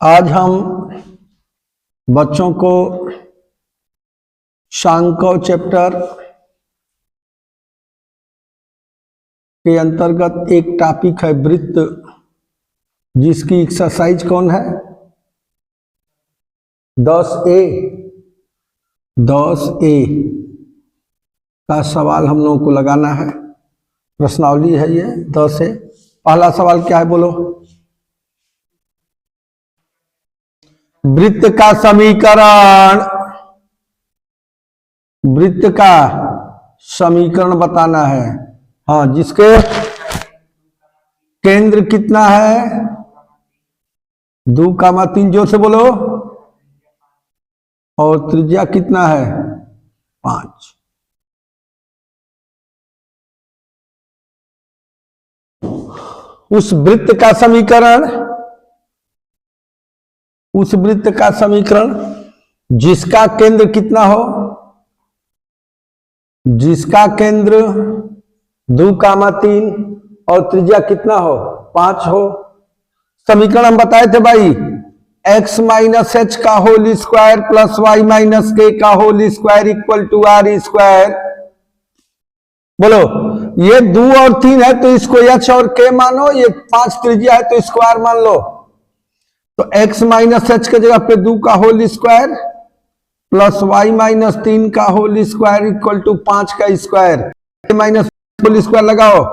आज हम बच्चों को सांख्य चैप्टर के अंतर्गत एक टॉपिक है वृत्त, जिसकी एक्सरसाइज कौन है 10A का सवाल हम लोगों को लगाना है। प्रश्नावली है ये 10A। पहला सवाल क्या है बोलो। वृत्त का समीकरण, वृत्त का समीकरण बताना है। हाँ, जिसके केंद्र कितना है 2,3, जोर से बोलो, और त्रिज्या कितना है 5। उस वृत्त का समीकरण, उस वृत्त का समीकरण जिसका केंद्र कितना हो, जिसका केंद्र 2,3 और त्रिज्या कितना हो 5 हो। समीकरण हम बताए थे भाई, x माइनस एच का whole square plus y minus k का whole square equal to r square. बोलो, ये 2 और 3 है तो इसको h और k मानो, ये 5 त्रिज्या है तो इसको r मान लो। तो x माइनस एच के जगह पे 2 का whole square plus y minus 3 का होल स्क्वायर इक्वल टू 5 का स्क्वायर, माइनस होल स्क्वायर लगाओ,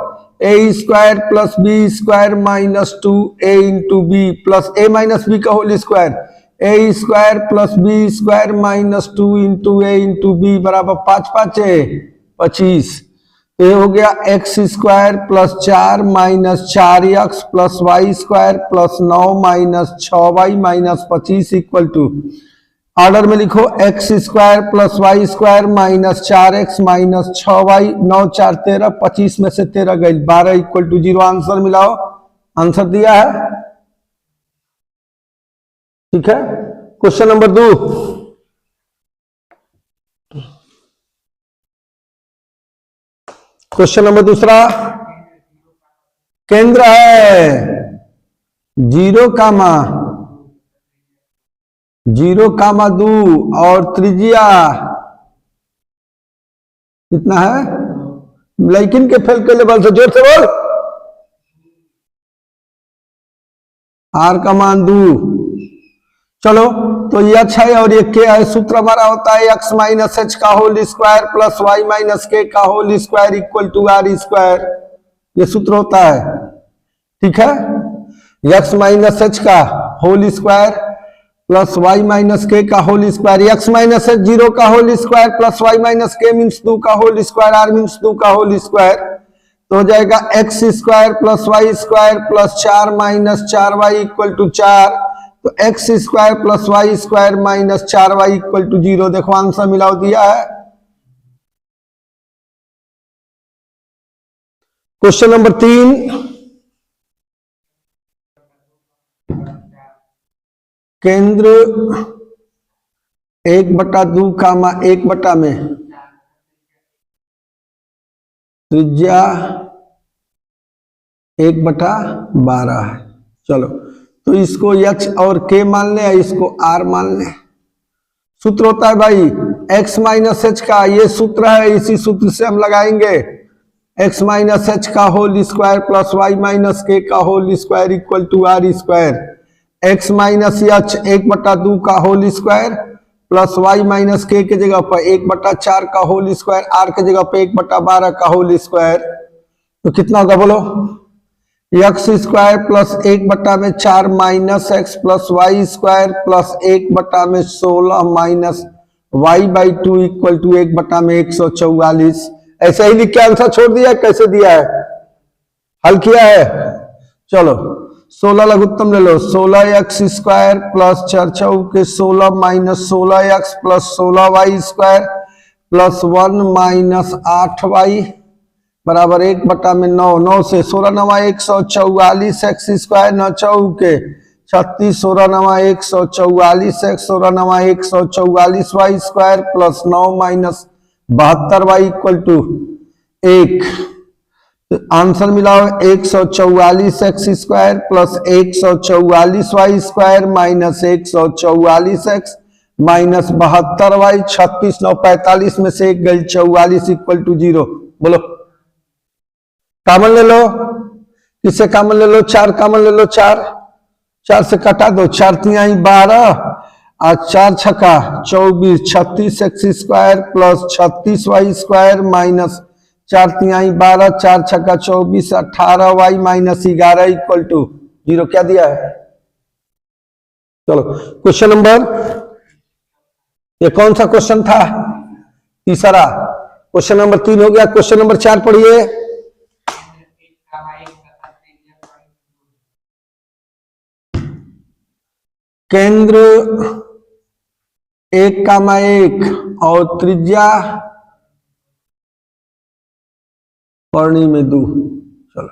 a square plus b square minus 2a into B plus a minus B का whole square, a square plus b square minus 2 into a into B बराबर 5 5 25। ये हो गया x square plus 4 minus 4x plus Y square plus 9 minus 6y minus 25 equal to, order में लिखो, x square plus Y square minus 4x minus 6y, 9 4 13, 25 में से 13 गई 12 equal to 0। Answer मिलाओ। आंसर दिया है, ठीक है। क्वेश्चन नंबर 2, क्वेश्चन नंबर दूसरा, केंद्र है 0,2 और त्रिज्या कितना है, लेकिन के फेल के लेवल से जोर से बोल, r का मान 2। चलो, तो ये अच्छा है और ये क्या है, सूत्र हमारा होता है x माइनस एच का whole square plus y minus k का whole square equal to r square. ये सूत्र होता है, ठीक है। x माइनस एच का whole square plus y minus k का whole square, x minus h 0 का whole square plus y minus k means 2 का होल स्क्वायर, r मीन्स 2 का होल स्क्वायर, तो हो जाएगा x square plus y square plus 4 minus 4y equal to 4। तो x square plus Y square minus 4y equal to 0। देखो answer मिलाओ दिया है। क्वेश्चन नंबर 3, केंद्र 1/2 कामा 1 में त्रिज्या 1/12 है। चलो, तो इसको h और k मान ले, इसको r मान ले। सूत्र होता है भाई x माइनस एच का, ये सूत्र है, इसी सूत्र से हम लगाएंगे, x माइनस एच का whole square plus y minus k का whole square equal to r square, x minus h 1/2 का whole square plus y minus के जगह पर 1/4 का होल स्क्वायर, r के जगह पर 1/12 का होल स्क्वायर। तो कितना होगा बोलो, x square plus 1/4 minus x plus Y square plus 1/16 minus y/2 equal to 1/144। ऐसे ही लिख के आंसर छोड़ दिया, कैसे दिया है, हल किया है। चलो, 16 लघुत्तम ले लो, 16x square plus 4 × 16 minus 16x plus 16y square plus 1 minus 8y बराबर 1/9। 9 से 16 9 144 x स्क्वायर, 9 चौके 36, 16 9 144 x, 16 9 144 y square plus 9 minus 72y equal to 1। तो आंसर मिलाओ 144x² plus 144y² minus 144x minus 72y 36 9 45 में से एक गई 44 इक्वल टू 0। बोलो कॉमन ले लो, किससे कॉमन ले लो, 4 कॉमन ले लो, 4 से कटा दो, 4 तिहाई 12 और 4 छक्का 24 36x² प्लस 36y² माइनस 4 तिहाई 12 4 छक्का 24 18y माइनस 11 इक्वल टू 0। क्या दिया है? चलो क्वेश्चन नंबर, ये कौन सा क्वेश्चन था? तीसरा। क्वेश्चन नंबर 3 हो गया। क्वेश्चन नंबर 4 पढ़िए। केंद्र 1,1 और त्रिज्या पौर्णी में 2। चलो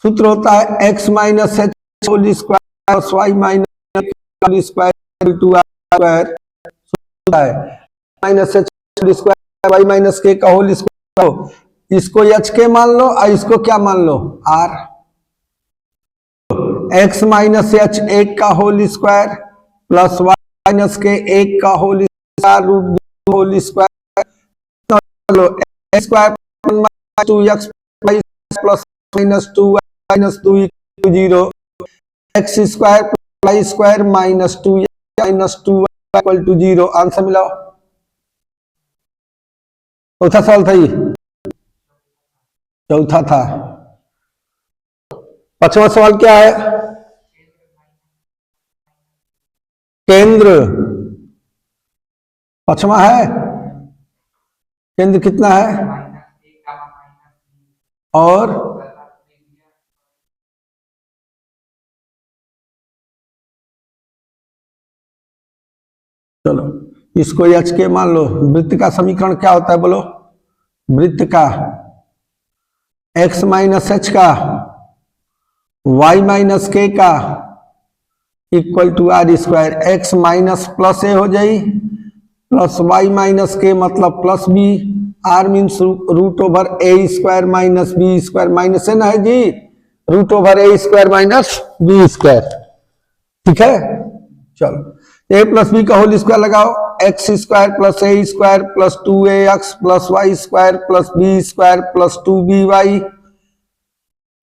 सूत्र होता है x minus h whole square y minus square to square minus h square y minus k का होल स्क्वायर। इसको h के मान लो और इसको क्या मान लो, r। x माइनस h 1 का whole square plus y minus k 1 का whole square root whole square square 2x plus minus 2y minus 2 0 x square y square minus 2 minus 2 equal to 0। Answer मिलाओ। चौथा सवाल था ये, चौथा था। पांचवा सवाल क्या है? केंद्र पांचवा है, केंद्र कितना है और चलो इसको h के मान लो। वृत्त का समीकरण क्या होता है बोलो? वृत्त का x माइनस h का y माइनस k का equal to r square. x minus plus A हो जाई प्लस y माइनस के मतलब plus B, r means root over A square minus B square minus है ना है जी, root over A square minus B square. ठीक है चलो a प्लस बी का होल स्क्वायर लगाओ, X square plus A square plus 2ax plus Y square plus B square plus 2by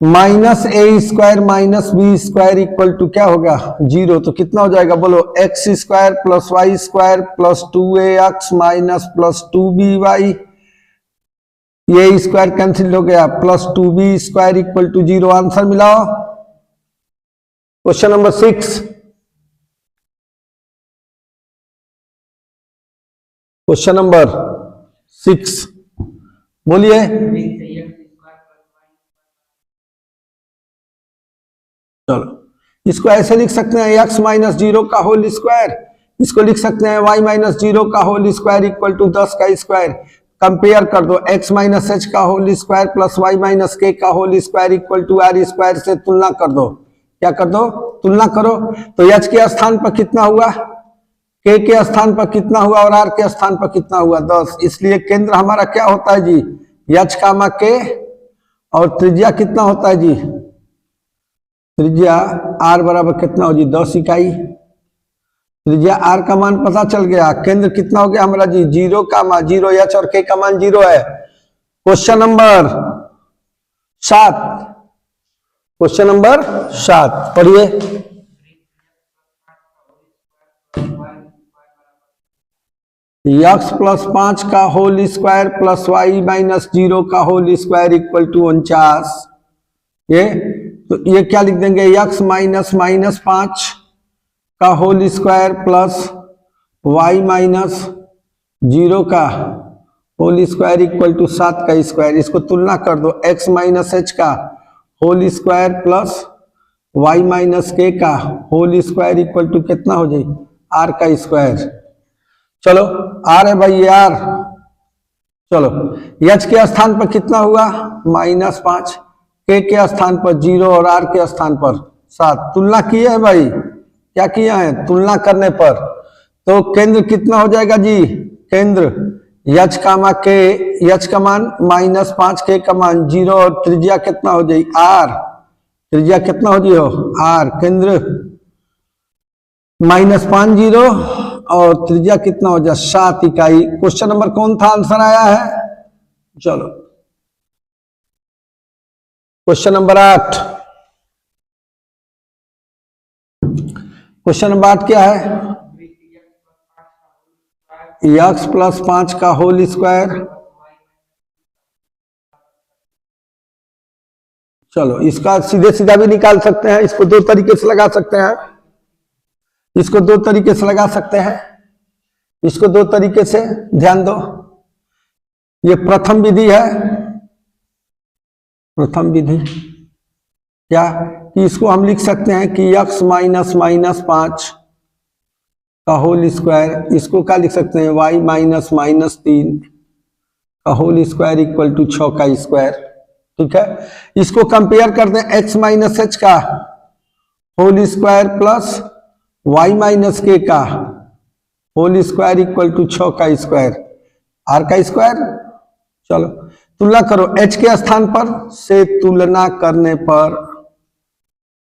minus a square minus B square equal to क्या होगा 0। तो कितना हो जाएगा बोलो? X square plus Y square plus 2ax minus plus 2by, ये square cancel हो गया, plus 2b square equal to 0। Answer मिलाओ। क्वेश्चन नंबर 6, क्वेश्चन नंबर 6 बोलिए। चलो इसको ऐसे लिख सकते हैं x माइनस 0 का होल स्क्वायर, इसको लिख सकते हैं y माइनस 0 का होल स्क्वायर इक्वल टू 10 का स्क्वायर। कंपेयर कर दो, x माइनस h का whole square plus y minus k का whole square equal to r square से तुलना कर दो। क्या कर दो? तुलना करो। तो h के स्थान पर कितना हुआ, k के स्थान पर कितना हुआ और r के स्थान पर कितना हुआ 10। इसलिए केंद्र हमारा क्या होता है जी, h कामा k और त्रिज्या कितना होता है जी, त्रिज्या r बराबर कितना हो जी 10 इकाई। त्रिज्या r का मान पता चल गया। केंद्र कितना हो गया हमारा जी 0 कामा 0, h और k का मान 0 है। क्वेश्चन नंबर 7, क्वेश्चन नंबर 7 पढ़िए। x प्लस 5 का whole square plus y minus 0 का होल स्क्वायर इक्वल टू 49। ये तो ये क्या लिख देंगे, x माइनस माइनस 5 का whole square plus y minus 0 का होल स्क्वायर इक्वल टू 7 का स्क्वायर। इसको तुलना कर दो, x माइनस h का whole square plus y minus k का होल स्क्वायर इक्वल टू कितना हो जाए r का स्क्वायर। चलो r है भाई यार। चलो h के स्थान पर कितना हुआ -5, k के स्थान पर 0 और r के स्थान पर 7। तुलना किए है भाई, क्या किया है तुलना करने पर। तो केंद्र कितना हो जाएगा जी, केंद्र यच कामा के, यच का मान -5, के का मान 0 और त्रिज्या कितना हो जाए आर, त्रिज्या कितना हो जाए आर, केंद्र -5 0 और त्रिज्या कितना हो जाए 7 इकाई। क्वेश्चन नंबर कौन था, आंसर आया है। चलो क्वेश्चन नंबर 8, क्वेश्चन नंबर 8 क्या है, x + 5 का होल स्क्वायर। चलो इसका सीधे सीधा भी निकाल सकते हैं, इसको दो तरीके से लगा सकते हैं, इसको दो तरीके से लगा सकते हैं, इसको दो तरीके से, ध्यान दो। ये प्रथम विधि है, प्रथम विधि क्या कि इसको हम लिख सकते हैं कि x - -5 का होल स्क्वायर, इसको क्या लिख सकते हैं y - -3 का होल स्क्वायर इक्वल टू 6 का स्क्वायर। ठीक है, इसको कंपेयर करते हैं x - h का whole square plus y - k का होल स्क्वायर इक्वल टू 6 का स्क्वायर, r का स्क्वायर। चलो तुलना करो, h के स्थान पर से तुलना करने पर,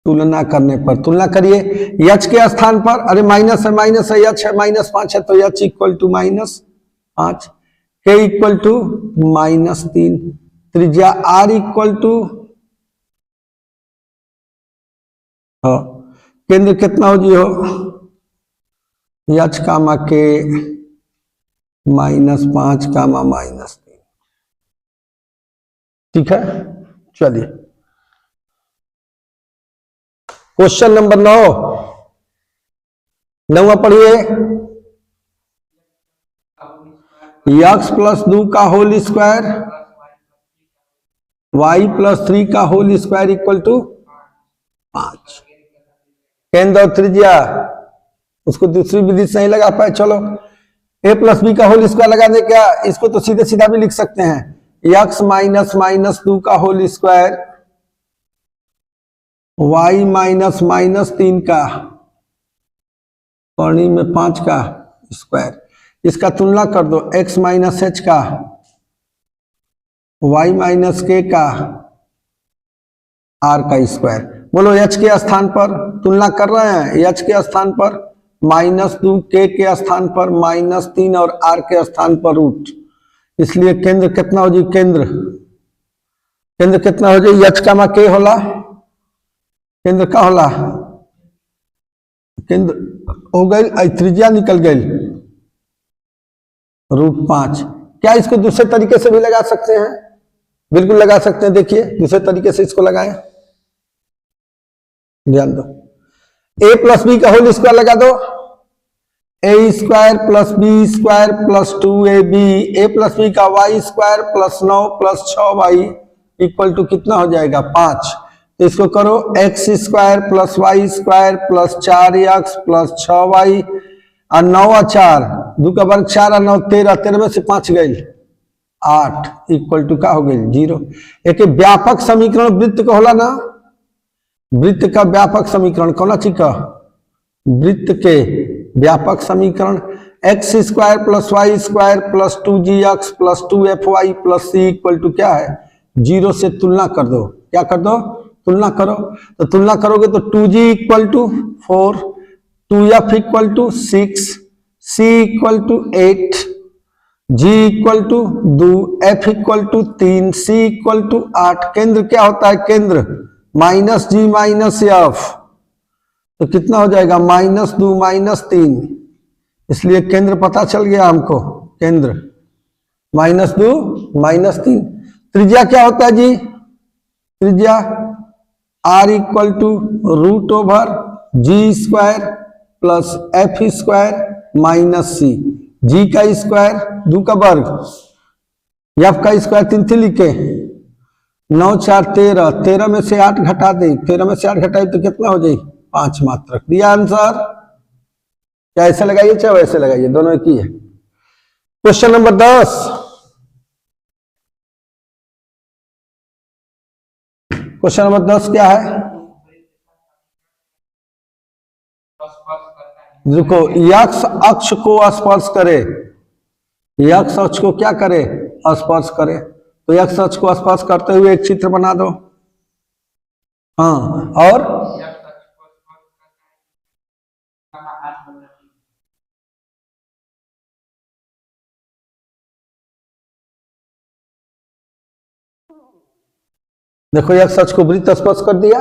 तुलना करने पर, तुलना करिए h के स्थान पर, अरे माइनस है h है -5 है तो h equal to -5, k equal to -3, त्रिज्या r इक्वल टू, केंद्र कितना हो जी हो h कामा के -5 कामा -3। ठीक है, चलिए क्वेश्चन नंबर 9, 9वां पढ़िए। x + 2 का होल स्क्वायर y + 3 का होल स्क्वायर इक्वल टू 5, केंद्र और त्रिज्या, उसको दूसरी विधि से नहीं लगा पाए। चलो a + b का होल स्क्वायर लगा दे क्या, इसको तो सीधे सीधा भी लिख सकते हैं, x - -2 का होल स्क्वायर y - -3 का कौणी में 5 का स्क्वायर, इसका तुलना कर दो x - h का y - k का r का स्क्वायर। बोलो h के स्थान पर तुलना कर रहे हैं, h के स्थान पर -2, k के स्थान पर -3 और r के स्थान पर रूट, इसलिए केंद्र कितना हो जी, केंद्र, केंद्र कितना हो जाए h कामा k होला, केंद्र का होला, केंद्र हो गई, त्रिज्या निकल गई √5। क्या इसको दूसरे तरीके से भी लगा सकते हैं, बिल्कुल लगा सकते हैं, देखिए दूसरे तरीके से इसको लगाएं, ध्यान दो, a + b का होल स्क्वायर लगा दो, a² + b² + 2ab, a + b का y² + 9 + 6y इक्वल टू कितना हो जाएगा 5। तो इसको करो x² + y² + 4x + 6y और 9 और 4, 2 का वर्ग 4 और 9 13, 13 में से 5 गई 8 इक्वल टू का हो गई 0। एक व्यापक समीकरण वृत्त का होला ना, वृत्त का व्यापक समीकरण कौन सी का, वृत्त के व्यापक समीकरण x² + y² + 2gx + 2fy + c equal to क्या है 0 से तुलना कर दो, क्या कर दो, तुलना करो, तो तुलना करोगे तो 2g equal to 4, 2f equal to 6, c equal to 8, g equal to 2, f equal to 3, c equal to 8। केंद्र क्या होता है, केंद्र -g - f, तो कितना हो जाएगा -2 - 3, इसलिए केंद्र पता चल गया हमको, केंद्र -2 - 3। त्रिज्या क्या होता है जी, त्रिज्या r equal to √g² + f² - c, g का स्क्वायर 2 का वर्ग, f का स्क्वायर 3 3 लिखे, 9 4 13, 13 में से 8 घटा दे, 13 में से 8 घटाए तो कितना हो जाए 5 मात्रक। दिया आंसर, क्या ऐसे लगाइए चाहे वैसे लगाइए, दोनों एक ही है। क्वेश्चन नंबर 10, क्वेश्चन नंबर 10 क्या है, देखो x अक्ष को स्पर्श करे, एक्स अक्ष को क्या करे, स्पर्श करे। तो एक्स अक्ष को स्पर्श करते हुए एक चित्र बना दो। हाँ, और देखो एक्स अक्ष को वृत्त स्पर्श कर दिया,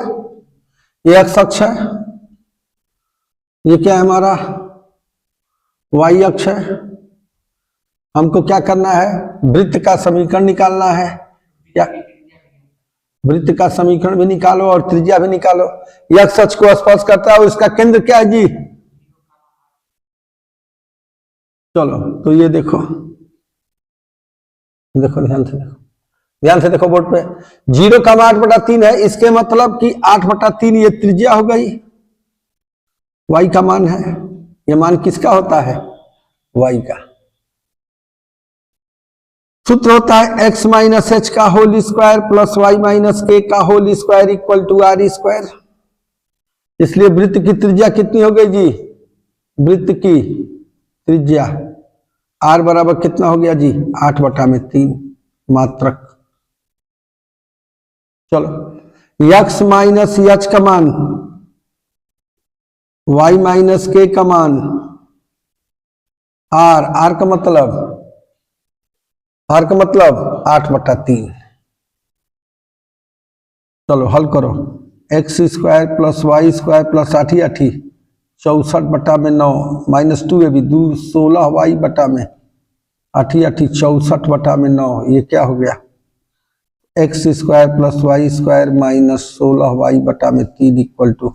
ये एक्स अक्ष है, ये क्या है हमारा वाई अक्ष है। हमको क्या करना है, वृत्त का समीकरण निकालना है। क्या वृत्त का समीकरण भी निकालो और त्रिज्या भी निकालो। एक्स अक्ष को स्पर्श करता है, इसका केंद्र क्या है जी, चलो तो ये देखो, देखो ध्यान से देखो, ध्यान से देखो बोर्ड पे, 0,8/3 है, इसके मतलब कि 8/3 ये त्रिज्या हो गई, वाई का मान है। ये मान किसका होता है, वाई का। सूत्र होता है x माइनस एच का whole square plus y minus k का whole square equal to r square. इसलिए वृत्त की त्रिज्या कितनी हो गई जी, वृत्त की त्रिज्या r बराबर कितना हो गया जी, 8/3 मात्रक। चलो x माइनस एच का मान, y माइनस के का मान, r का मतलब, r का मतलब 8/3। चलो हल करो, x square plus Y square plus 8 64/9 -2 है भी 16 वाई बटा में 8 64/9, ये क्या हो गया, x square plus Y square minus 16 y बटा में 3 इक्वल टू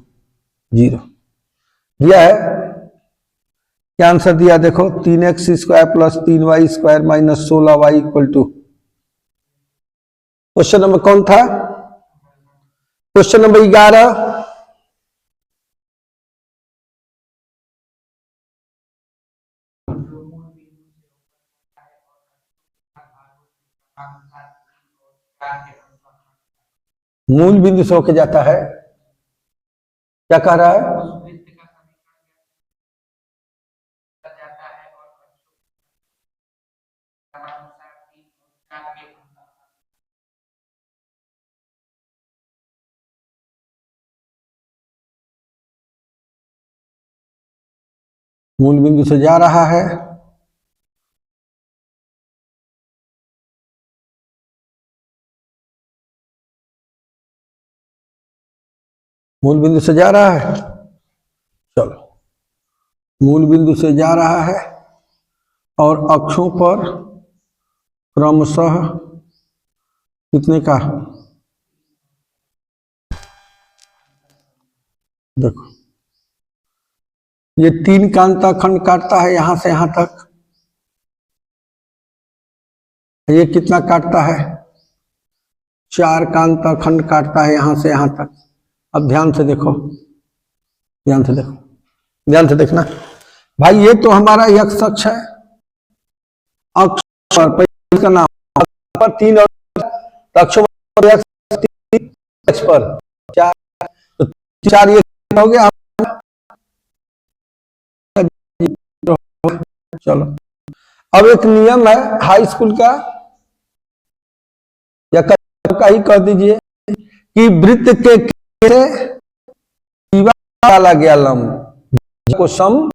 0 दिया है। क्या आंसर दिया देखो, 3x square plus 3y square minus 16y equal to, question number कौन था, क्वेश्चन नंबर 11। मूल बिंदु से होके जाता है, क्या कह रहा है, मूल बिंदु से जा रहा है, मूल बिंदु से जा रहा है। चलो मूल बिंदु से जा रहा है और अक्षों पर क्रमशः कितने का, देखो ये 3 कांता खंड काटता है यहां से यहां तक, ये कितना काटता है, 4 कांता खंड काटता है यहां से यहां तक। अब ध्यान से देखो, ध्यान से देखो, ध्यान से देखना भाई, ये तो हमारा एक्स अक्ष है, अक्ष पर इसका नाम पर 3 और अक्षों पर एक्स पर 4, तो 4 ये हो गया। चलो अब एक नियम है हाई स्कूल का, या का ही कह दीजिए कि वृत्त के डाला गया लंब को सम